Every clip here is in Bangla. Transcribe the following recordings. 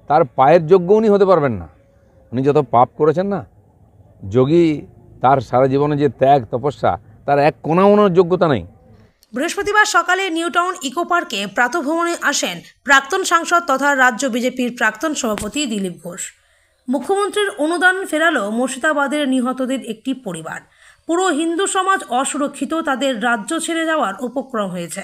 তার পায়ের যোগ্য উনি হতে পারবেন না। উনি যত পাপ করেছেন না, যোগী তার সারা জীবনে যে ত্যাগ তপস্যা, তার এক কোনাও যোগ্যতা নেই। বৃহস্পতিবার সকালে নিউটাউন ইকো পার্কে প্রাতঃভ্রমণে আসেন প্রাক্তন সাংসদ তথা রাজ্য বিজেপির প্রাক্তন সভাপতি দিলীপ ঘোষ। মুখ্যমন্ত্রীর অনুদান ফেরালো মুর্শিদাবাদের নিহতদের একটি পরিবার। পুরো হিন্দু সমাজ অসুরক্ষিত, তাদের রাজ্য ছেড়ে যাওয়ার উপক্রম হয়েছে।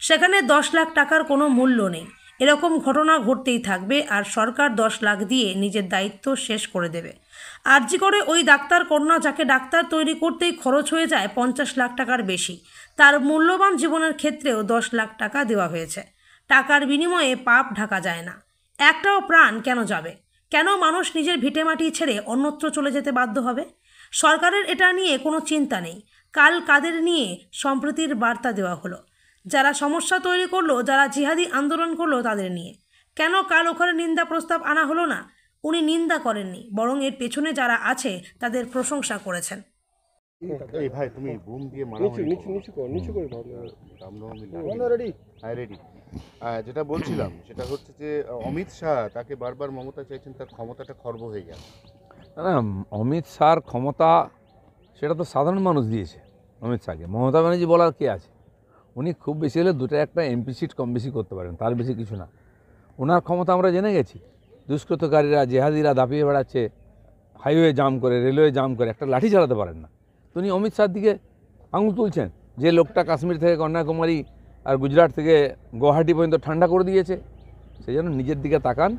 সেখানে 10 লাখ টাকার কোনো মূল্য নেই। এরকম ঘটনা ঘটতেই থাকবে, আর সরকার 10 লাখ দিয়ে নিজের দায়িত্ব শেষ করে দেবে। আরজি করে ওই ডাক্তার কন্যা, যাকে ডাক্তার তৈরি করতেই খরচ হয়ে যায় 50 লাখ টাকার বেশি, তার মূল্যবান জীবনের ক্ষেত্রেও 10 লাখ টাকা দেওয়া হয়েছে। টাকার বিনিময়ে পাপ ঢাকা যায় না। একটাও প্রাণ কেন যাবে? কেন মানুষ নিজের ভিটেমাটি ছেড়ে অন্যত্র চলে যেতে বাধ্য হবে? সরকারের এটা নিয়ে কোনো চিন্তা নেই। কাল কাদের নিয়ে সম্প্রীতির বার্তা দেওয়া হলো? যারা সমস্যা তৈরি করলো, যারা জিহাদি আন্দোলন করলো, তাদের নিয়ে কেন কাল ওখানে নিন্দা প্রস্তাব আনা হলো না? উনি নিন্দা করেননি, বরং এর পেছনে যারা আছে তাদের প্রশংসা করেছেন। এই ভাই তুমি বুম দিয়ে মারামারি রেডি। যেটা বলছিলাম সেটা হচ্ছে যে অমিত শাহ তাকে বারবার মমতা চাইছেন তার ক্ষমতাটা খর্ব হয়ে গেল। না, অমিত শাহর ক্ষমতা সেটা তো সাধারণ মানুষ দিয়েছে অমিত শাহকে। মমতা ব্যানার্জি বলার কে আছে? উনি খুব বেশি হলে 2টা একটা এমপি সিট কম বেশি করতে পারেন, তার বেশি কিছু না। ওনার ক্ষমতা আমরা জেনে গেছি। দুষ্কৃতকারীরা, জেহাদিরা দাপিয়ে বেড়াচ্ছে, হাইওয়ে জাম করে, রেলওয়ে জাম করে, একটা লাঠি চালাতে পারেন না। তো উনি অমিত শাহর দিকে আঙুল তুলছেন। যে লোকটা কাশ্মীর থেকে কন্যাকুমারী আর গুজরাট থেকে গুয়াহাটি পর্যন্ত ঠান্ডা করে দিয়েছে, সেই জন্য নিজের দিকে তাকান।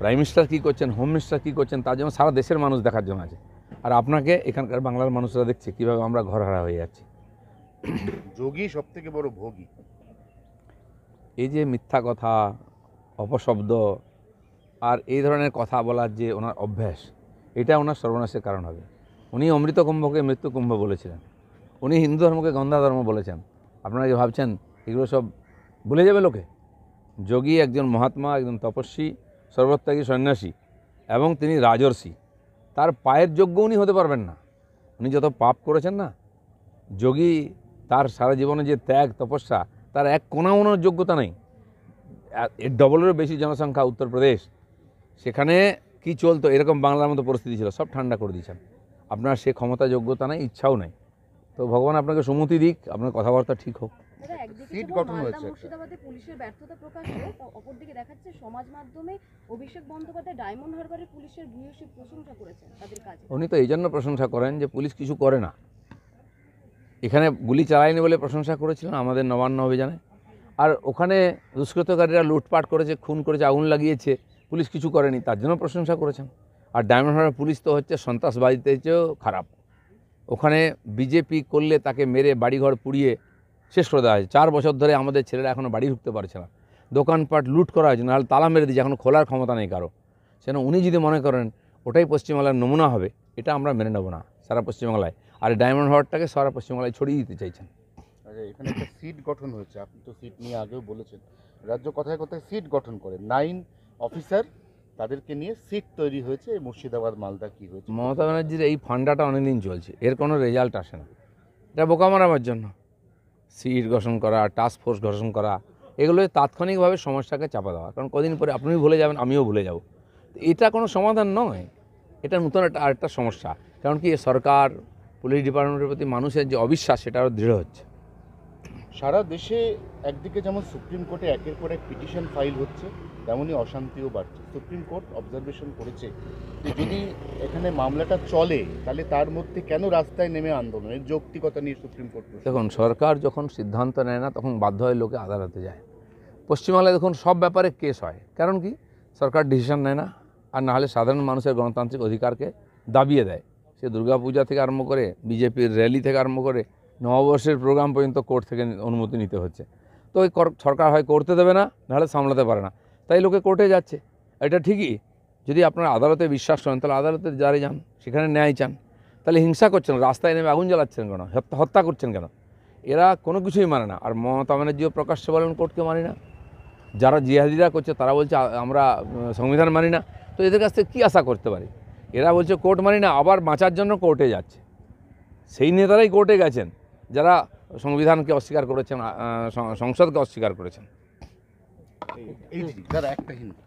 প্রাইম মিনিস্টার কী করছেন, হোম মিনিস্টার কী করছেন, তার জন্য সারা দেশের মানুষ দেখার জন্য আছে। আর আপনাকে এখানকার বাংলার মানুষরা দেখছে কীভাবে আমরা ঘরহারা হয়ে যাচ্ছি। যোগী সব থেকে বড় ভোগী। এই যে মিথ্যা কথা, অপশব্দ আর এই ধরনের কথা বলার যে ওনার অভ্যাস, এটা ওনার সর্বনাশের কারণ হবে। উনি অমৃত কুম্ভকে মৃত্যু কুম্ভ বলেছিলেন। উনি হিন্দু ধর্মকে গন্ধা ধর্ম বলেছেন। আপনারা কি ভাবছেন এগুলো সব ভুলে যাবে লোকে? যোগী একজন মহাত্মা, একজন তপস্বী, সর্বত্যাগী সন্ন্যাসী, এবং তিনি রাজর্ষি। তার পায়ের যোগ্য উনি হতে পারবেন না। উনি যত পাপ করেছেন না, যোগী তার সারা জীবনে যে ত্যাগ তপস্যা, তার এক কোনাও যোগ্যতা নেই। এর ডবলেরও বেশি জনসংখ্যা উত্তরপ্রদেশ, সেখানে কি চলতো, এরকম বাংলার মতো পরিস্থিতি ছিল, সব ঠান্ডা করে দিয়েছেন। আপনার সে ক্ষমতা, যোগ্যতা নেই, ইচ্ছাও নেই। তো ভগবান আপনাকে সুমতি দিক, আপনার কথাবার্তা ঠিক হোক। সিট গঠন হয়েছে। মুর্শিদাবাদে পুলিশের ব্যর্থতা প্রকাশ হলো, অপরদিকে দেখা যাচ্ছে সমাজ মাধ্যমে অভিষেক বন্দ্যোপাধ্যায় ডায়মন্ড হারবারের পুলিশের ভূয়সী প্রশংসা করেছেন তাদের কাজে। উনি তো এই জন্য প্রশংসা করেন যে পুলিশ কিছু করে না। এখানে গুলি চালায়নি বলে প্রশংসা করেছিলেন আমাদের নবান্ন অভিযানে। আর ওখানে দুষ্কৃতকারীরা লুটপাট করেছে, খুন করেছে, আগুন লাগিয়েছে, পুলিশ কিছু করেনি, তার জন্য প্রশংসা করেছেন। আর ডায়মন্ড হারবার পুলিশ তো হচ্ছে সন্ত্রাসবাদীদের চেয়েও খারাপ। ওখানে বিজেপি করলে তাকে মেরে বাড়িঘর পুড়িয়ে শেষ করে দেওয়া হয়েছে। 4 বছর ধরে আমাদের ছেলেরা এখনও বাড়ি ঢুকতে পারছে না। দোকানপাট লুট করা হয়েছে, নাহলে তালা মেরে দিয়েছে, এখন খোলার ক্ষমতা নেই কারো। সেন উনি যদি মনে করেন ওটাই পশ্চিমবাংলার নমুনা হবে, এটা আমরা মেনে নেব না সারা পশ্চিমবাংলায়। আর ডায়মন্ড হারবারটাকে সারা পশ্চিমবাংলায় ছড়িয়ে দিতে চাইছেন। আচ্ছা, এখানে একটা সিট গঠন হয়েছে, আপনি তো সিট নিয়ে আগেও বলেছেন। রাজ্য কথায় কথায় সিট গঠন করে 9 অফিসার, তাদেরকে নিয়ে সিট তৈরি হয়েছে। এই মুর্শিদাবাদ মালদা কি হয়েছে? মমতা ব্যানার্জির এই ফান্ডাটা অনেকদিন চলছে, এর কোনো রেজাল্ট আসে না। এটা বোকা মারাবার জন্য সিট গঠন করা, টাস্ক ফোর্স গঠন করা, এগুলো তাৎক্ষণিকভাবে সমস্যাকে চাপা দেওয়া। কারণ কদিন পরে আপনিও ভুলে যাবেন, আমিও ভুলে যাব। এটা কোনো সমাধান নয়, এটা নতুন আরেকটা সমস্যা। কারণ কি সরকার, পুলিশ ডিপার্টমেন্টের প্রতি মানুষের যে অবিশ্বাস, সেটা আরও দৃঢ় হচ্ছে। সারা দেশে একদিকে যেমন সুপ্রিম কোর্টে একের পর এক পিটিশন ফাইল হচ্ছে, তেমনই অশান্তিও বাড়ছে। সুপ্রিম কোর্ট অবজারভেশন করেছে যে যদি এখানে মামলাটা চলে, তাহলে তার মধ্যে কেন রাস্তায় নেমে আন্দোলনের যৌক্তিকতা নিয়ে সুপ্রিম কোর্ট। দেখুন, সরকার যখন সিদ্ধান্ত নেয় না, তখন বাধ্য হয়ে লোকে আদালতে যায়। পশ্চিমবাংলায় দেখুন সব ব্যাপারে কেস হয়। কারণ কি সরকার ডিসিশন নেয় না, আর নাহলে সাধারণ মানুষের গণতান্ত্রিক অধিকারকে দাবিয়ে দেয়। সে দুর্গাপূজা থেকে আরম্ভ করে, বিজেপির র্যালি থেকে আরম্ভ করে, নববর্ষের প্রোগ্রাম পর্যন্ত কোর্ট থেকে অনুমতি নিতে হচ্ছে। তো ওই সরকার হয় করতে দেবে না, নাহলে সামলাতে পারে না, তাই লোকে কোর্টে যাচ্ছে। এটা ঠিকই। যদি আপনারা আদালতে বিশ্বাস করেন, তাহলে আদালতের দ্বারে যান, সেখানে ন্যায় চান। তাহলে হিংসা করছেন, রাস্তায় নেমে আগুন জ্বালাচ্ছেন কেন, হত্যা করছেন কেন? এরা কোনো কিছুই মানে না। আর মমতা ব্যানার্জিও প্রকাশ্যে বলেন কোর্টকে মানি না। যারা জিহাদিরা করছে তারা বলছে আমরা সংবিধান মানি না। তো এদের কাছ থেকে কী আশা করতে পারি? এরা বলছে কোর্ট মানি না, আবার বাঁচার জন্য কোর্টে যাচ্ছে। সেই নেতারাই কোর্টে গেছেন যারা সংবিধানকে অস্বীকার করেছেন, সংসদকে অস্বীকার করেছেন। এই একটা হিন্দু